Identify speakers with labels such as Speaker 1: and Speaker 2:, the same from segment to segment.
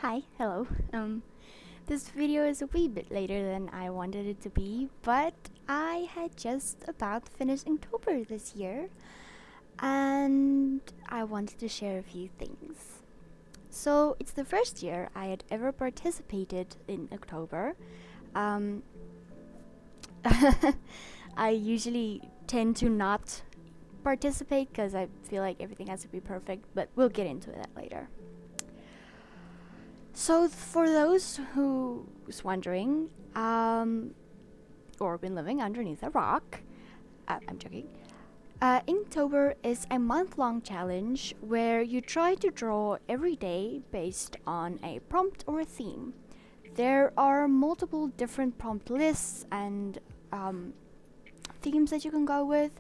Speaker 1: Hi, hello. This video is a wee bit later than I wanted it to be, but I had just about finished Inktober this year, and I wanted to share a few things. So it's the first year I had ever participated in October. Um, I usually tend to not participate because I feel like everything has to be perfect, but we'll get into that later. So, for those who's wondering, or been living underneath a rock, I'm joking. Inktober is a month-long challenge where you try to draw every day based on a prompt or a theme. There are multiple different prompt lists and themes that you can go with.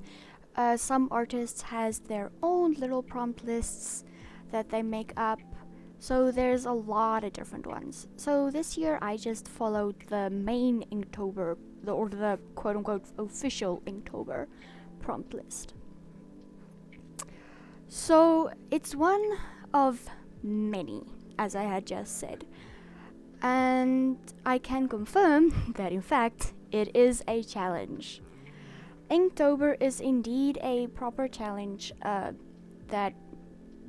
Speaker 1: Some artists has their own little prompt lists that they make up. So there's a lot of different ones. So this year I just followed the main Inktober, or the quote-unquote official Inktober prompt list. So it's one of many, as I had just said. And I can confirm that in fact it is a challenge. Inktober is indeed a proper challenge that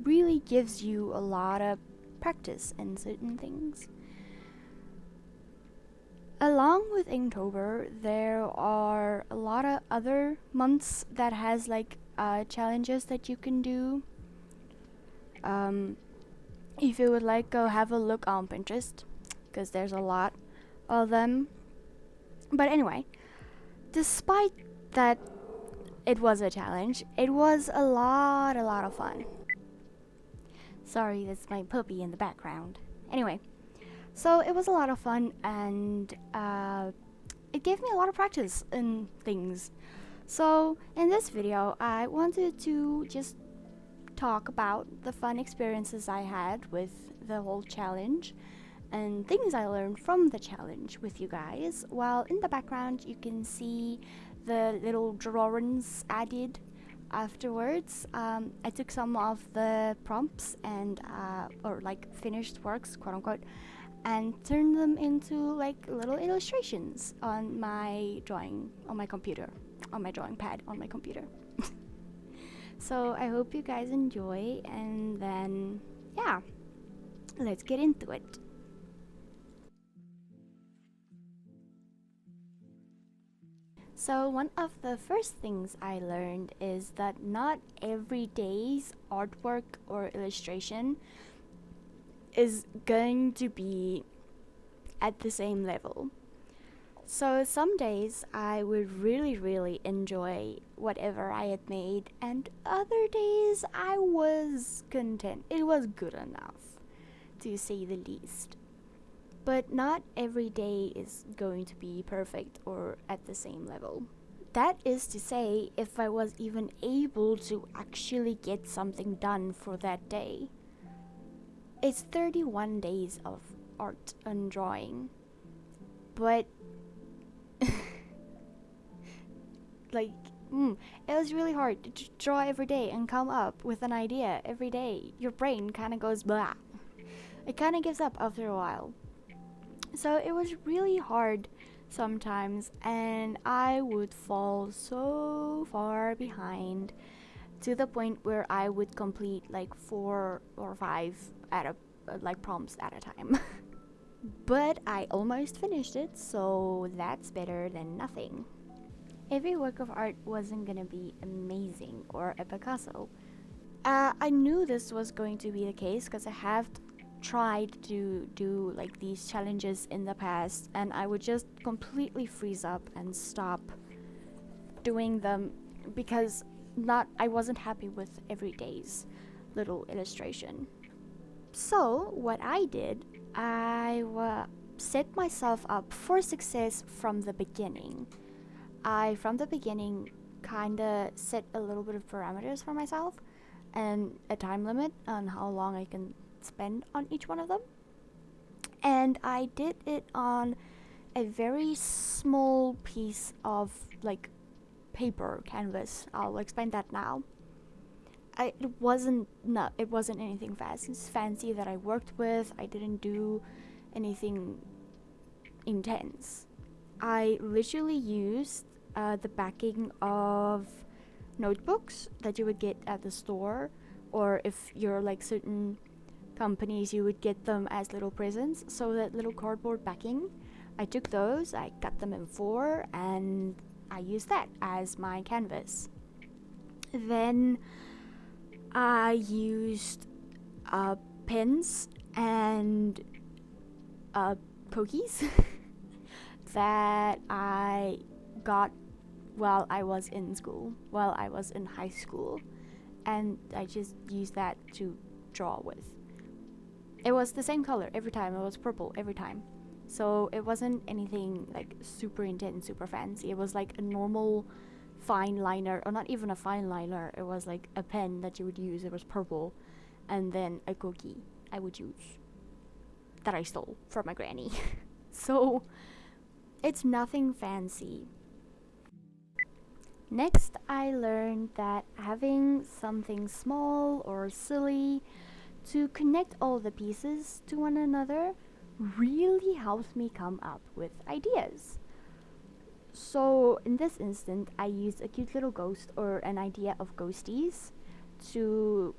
Speaker 1: really gives you a lot of practice in certain things. Along with Inktober, there are a lot of other months that has challenges that you can do. If you would like, go have a look on Pinterest, because there's a lot of them. But anyway, despite that it was a challenge, it was a lot of fun. Sorry, that's my puppy in the background. Anyway, so it was a lot of fun, and it gave me a lot of practice in things. So in this video, I wanted to just talk about the fun experiences I had with the whole challenge and things I learned from the challenge with you guys, while in the background you can see the little drawings I did afterwards. I took some of the prompts and or finished works, quote unquote, and turned them into little illustrations on my drawing on my computer, on my drawing pad on my computer. So I hope you guys enjoy, and then yeah, let's get into it. So one of the first things I learned is that not every day's artwork or illustration is going to be at the same level. So some days I would really enjoy whatever I had made, and other days I was content. It was good enough, to say the least. But not every day is going to be perfect or at the same level. That is to say, if I was even able to actually get something done for that day. It's 31 days of art and drawing, but it was really hard to draw every day and come up with an idea every day. Your brain kind of goes blah. It kind of gives up after a while. So it was really hard sometimes, and I would fall so far behind to the point where I would complete 4 or 5 at a prompts at a time. But I almost finished it, so that's better than nothing. Every work of art wasn't gonna be amazing or a Picasso. I knew this was going to be the case because I have tried to do these challenges in the past, and I would just completely freeze up and stop doing them because I wasn't happy with every day's little illustration. So what I did, I set myself up for success from the beginning. From the beginning, kinda set a little bit of parameters for myself and a time limit on how long I can spend on each one of them. And I did it on a very small piece of paper canvas. I'll explain that now. it wasn't anything fancy that I worked with. I didn't do anything intense. I literally used the backing of notebooks that you would get at the store, or if you're like certain companies, you would get them as little presents. So that little cardboard backing, I took those, I cut them in four, and I used that as my canvas. Then I used pens and uh, cookies that I got while I was in school, while I was in high school, and I just used that to draw with. It was the same color every time, it was purple every time. So it wasn't anything like super intense, super fancy. It was like a normal fine liner, or not even a fine liner, it was like a pen that you would use, it was purple, and then a cookie I would use that I stole from my granny. So it's nothing fancy. Next, I learned that having something small or silly to connect all the pieces to one another really helps me come up with ideas. So, in this instant, I used a cute little ghost or an idea of ghosties to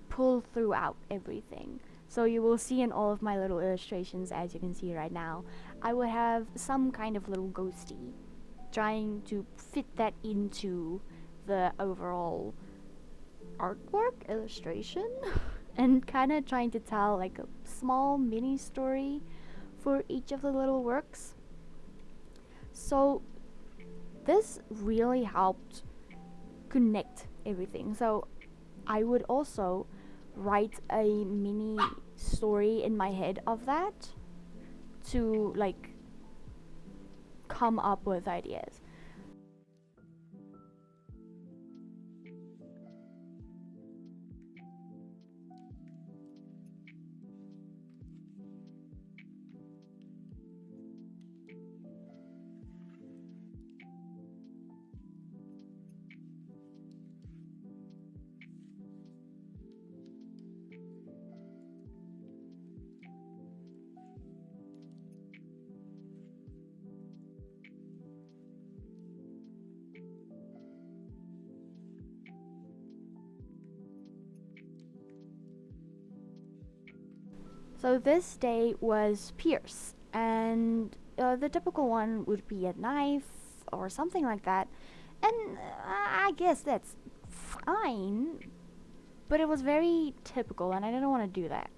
Speaker 1: pull throughout everything. So, you will see in all of my little illustrations, as you can see right now, I would have some kind of little ghosty trying to fit that into the overall artwork illustration and kind of trying to tell like a small mini story for each of the little works. So this really helped connect everything. So I would also write a mini story in my head of that to like come up with ideas. So this day was Pierce, and the typical one would be a knife or something like that. And I guess that's fine, but it was very typical, and I didn't want to do that.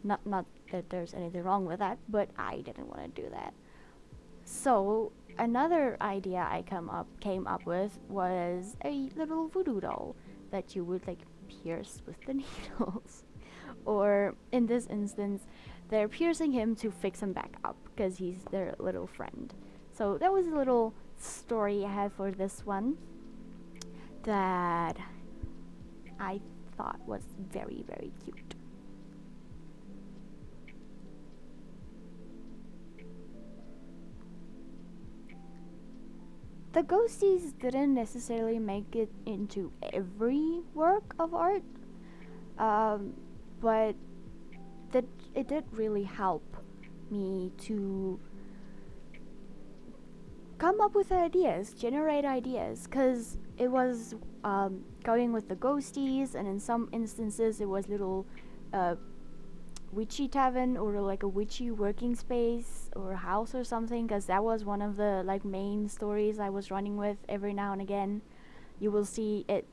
Speaker 1: Not that there's anything wrong with that, but I didn't want to do that. So another idea I came up with was a little voodoo doll that you would like pierce with the needles. Or in this instance, they're piercing him to fix him back up because he's their little friend. So that was a little story I had for this one that I thought was very, very cute. The ghosties didn't necessarily make it into every work of art, um, but that it did really help me to come up with ideas, generate ideas, because it was going with the ghosties, and in some instances it was little uh, witchy tavern or like a witchy working space or house or something, because that was one of the like main stories I was running with. Every now and again you will see it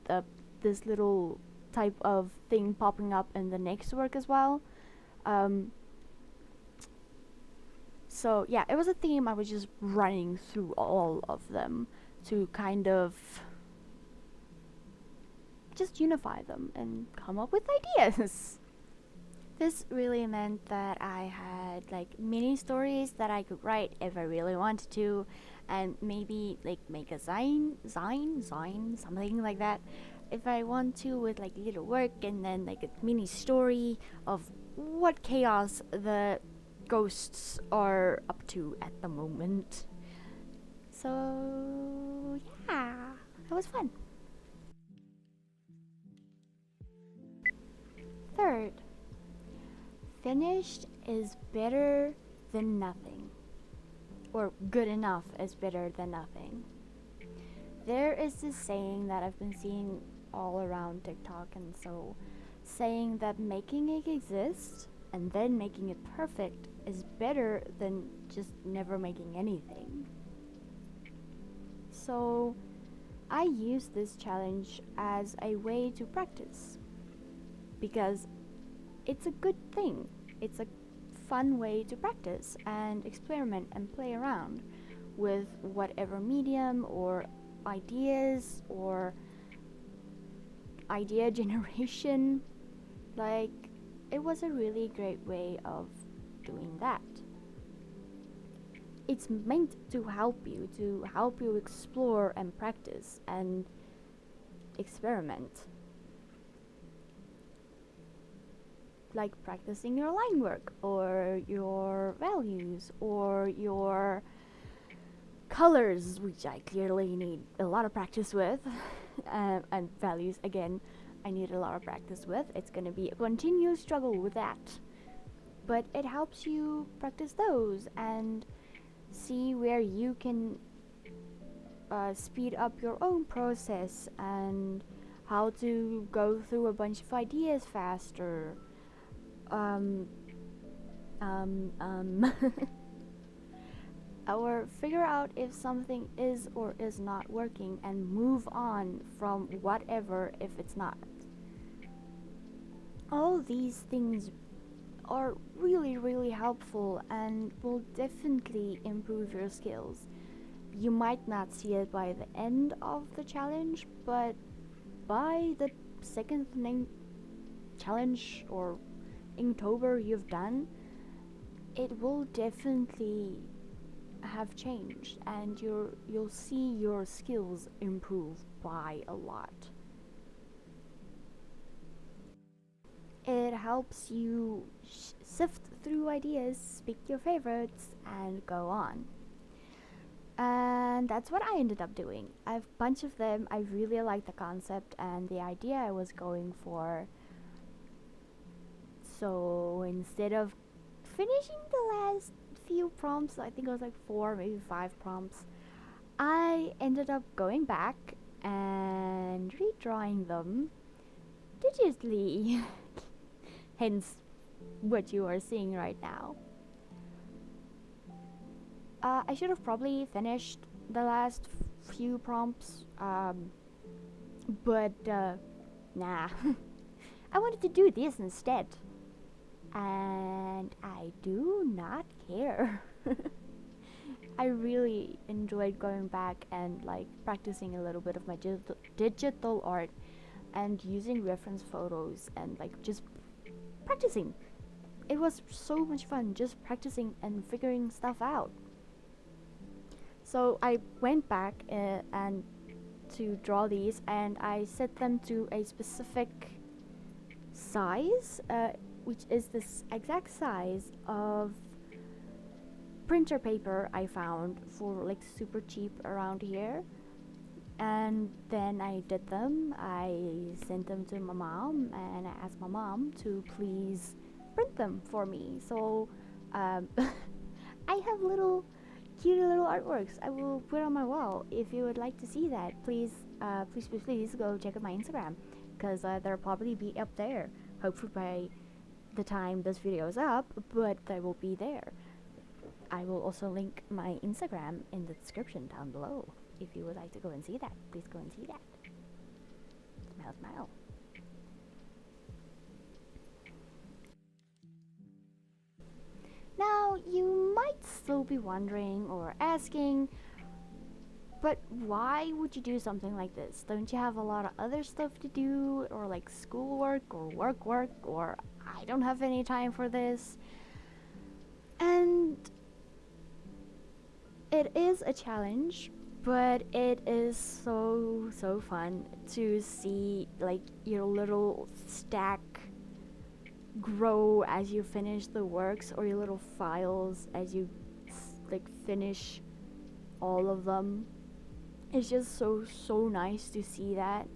Speaker 1: this little type of thing popping up in the next work as well. um, so yeah, it was a theme I was just running through all of them to kind of just unify them and come up with ideas. This really meant that I had like mini stories that I could write if I really wanted to, and maybe like make a zine, something like that, if I want to, with like little work and then like a mini story of what chaos the ghosts are up to at the moment. So yeah, that was fun. Third, finished is better than nothing, or good enough is better than nothing. There is this saying that I've been seeing all around TikTok, and so saying that making it exist and then making it perfect is better than just never making anything. So I use this challenge as a way to practice because it's a good thing. It's a fun way to practice and experiment and play around with whatever medium or ideas or idea generation. Like, it was a really great way of doing that. It's meant to help you explore and practice and experiment. Like practicing your line work or your values or your colors, which I clearly need a lot of practice with, and values again, I need a lot of practice with. It's going to be a continuous struggle with that, but it helps you practice those and see where you can speed up your own process and how to go through a bunch of ideas faster. um, or figure out if something is or is not working and move on from whatever if it's not. All these things are really, really helpful and will definitely improve your skills. You might not see it by the end of the challenge, but by the second challenge or inktober you've done, it will definitely have changed and you'll see your skills improve by a lot. It helps you sift through ideas, pick your favorites, and go on. And that's what I ended up doing. I've a bunch of them. I really like the concept and the idea I was going for. So instead of finishing the last few prompts, I think it was like 4, maybe 5 prompts, I ended up going back and redrawing them digitally. Hence what you are seeing right now. I should have probably finished the last few prompts, but nah. I wanted to do this instead, and I do not care. I really enjoyed going back and like practicing a little bit of my digital art and using reference photos and like just practicing. It was so much fun just practicing and figuring stuff out. So I went back and to draw these, and I set them to a specific size, which is this exact size of printer paper I found for like super cheap around here. And then I did them. I sent them to my mom and I asked my mom to please print them for me. So I have cute little artworks I will put on my wall. If you would like to see that, please go check out my Instagram, because they'll probably be up there hopefully by the time this video is up, but they will be there. I will also link my Instagram in the description down below. If you would like to go and see that, please go and see that. Smile, smile. Now, you might still be wondering or asking, but why would you do something like this? Don't you have a lot of other stuff to do, or like schoolwork or work, or I don't have any time for this? And it is a challenge, but it is so fun to see like your little stack grow as you finish the works, or your little files as you like finish all of them. It's just so nice to see that.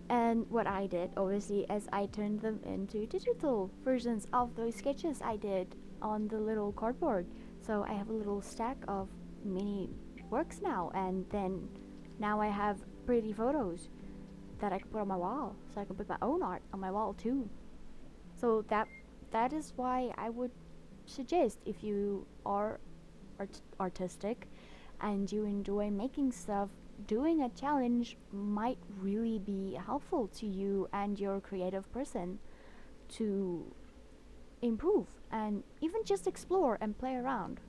Speaker 1: And what I did, obviously, is I turned them into digital versions of those sketches I did on the little cardboard. So I have a little stack of mini works now, and then now I have pretty photos that I can put on my wall. So I can put my own art on my wall too. So that is why I would suggest, if you are artistic and you enjoy making stuff, doing a challenge might really be helpful to you and your creative person to improve and even just explore and play around.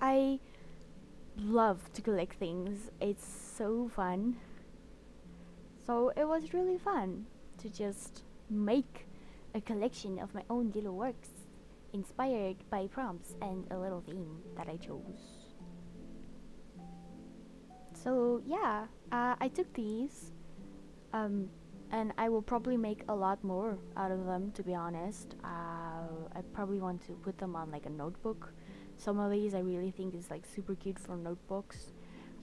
Speaker 1: I love to collect things, it's so fun. So it was really fun to just make a collection of my own little works inspired by prompts and a little theme that I chose. So yeah, I took these, um, and I will probably make a lot more out of them. To be honest, I probably want to put them on like a notebook. Some of these I really think is like super cute for notebooks.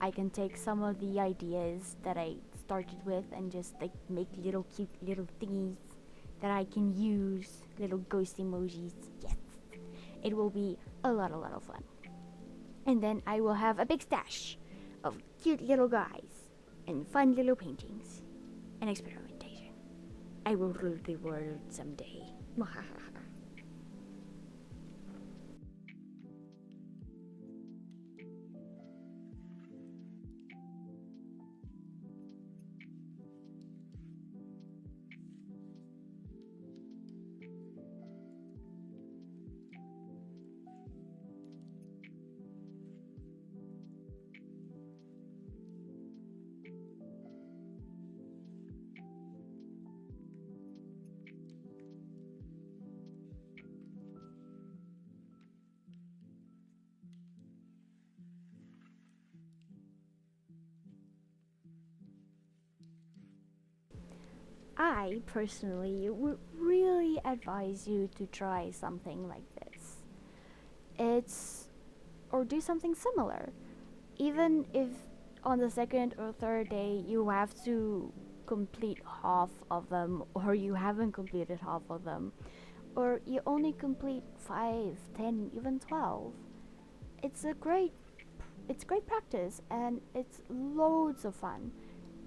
Speaker 1: I can take some of the ideas that I started with and just like make little cute little thingies that I can use, little ghost emojis. Yes, it will be a lot of fun. And then I will have a big stash of cute little guys and fun little paintings and experimentation. I will rule the world someday. I personally would really advise you to try something like this. It's or do something similar. Even if on the second or third day you have to complete half of them, or you haven't completed half of them, or you only complete 5, 10, even 12, it's a great great practice and it's loads of fun.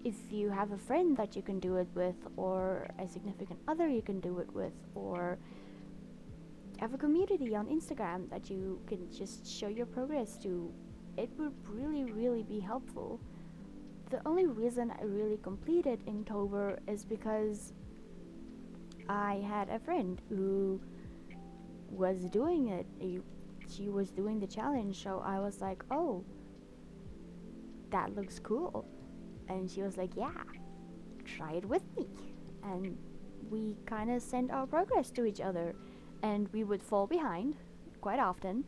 Speaker 1: If you have a friend that you can do it with, or a significant other you can do it with, or have a community on Instagram that you can just show your progress to, it would really be helpful. The only reason I really completed Inktober is because I had a friend who was doing it. She was doing the challenge, so I was like, oh, that looks cool. And she was like, yeah, try it with me. And we kind of sent our progress to each other, and we would fall behind quite often,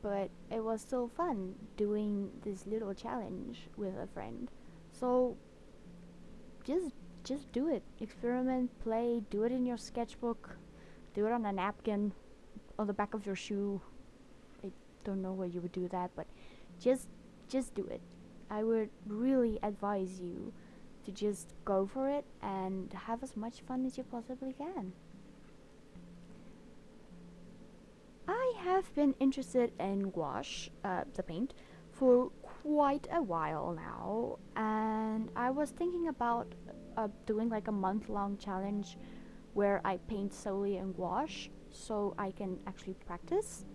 Speaker 1: but it was still fun doing this little challenge with a friend. So just just do it. Experiment, play, do it in your sketchbook, do it on a napkin, on the back of your shoe. I don't know where you would do that, but just just do it. I would really advise you to just go for it and have as much fun as you possibly can. I have been interested in gouache, the paint, for quite a while now, and I was thinking about doing like a month-long challenge where I paint solely in gouache, so I can actually practice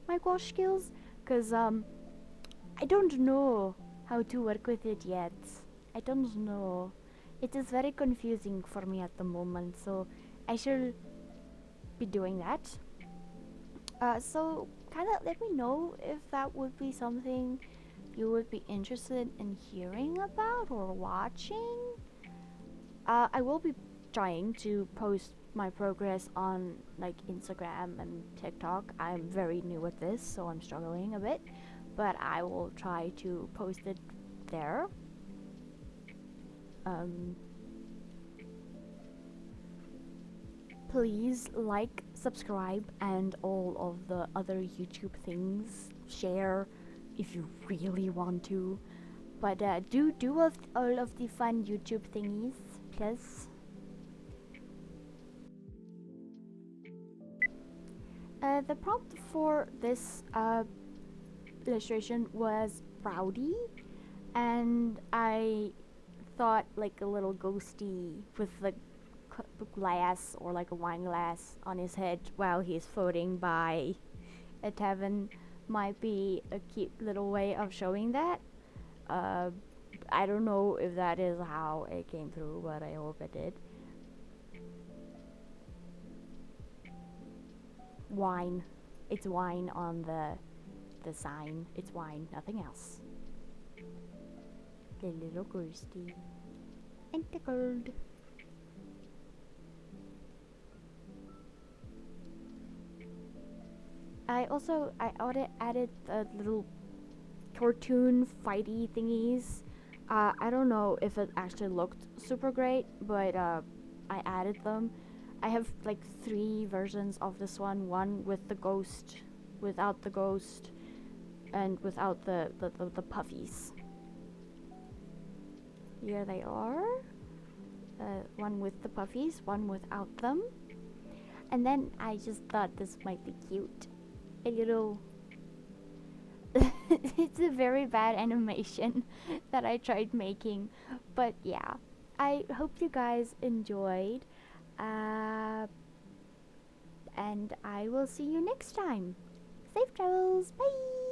Speaker 1: my gouache skills. Cause I don't know how to work with it yet. I don't know. It is very confusing for me at the moment, so I should be doing that. So, kind of let me know if that would be something you would be interested in hearing about or watching. I will be trying to post my progress on like Instagram and TikTok. I'm very new at this, so I'm struggling a bit, but I will try to post it there. Um, Please like, subscribe, and all of the other YouTube things. Share if you really want to. But do all of the fun YouTube thingies, please. The prompt for this illustration was rowdy, and I thought like a little ghosty with the glass or like a wine glass on his head while he's floating by a tavern might be a cute little way of showing that. Uh, I don't know if that is how it came through, but I hope it did. Wine. It's wine on the sign. It's wine, nothing else. The little ghosty and the gold. I added the little cartoon fighty thingies. I don't know if it actually looked super great, but I added them. I have like 3 versions of this one with the ghost, without the ghost, and without the puffies. Here they are. One with the puffies, one without them. And then I just thought this might be cute. A little it's a very bad animation that I tried making, but yeah, I hope you guys enjoyed, and I will see you next time. Safe travels, bye.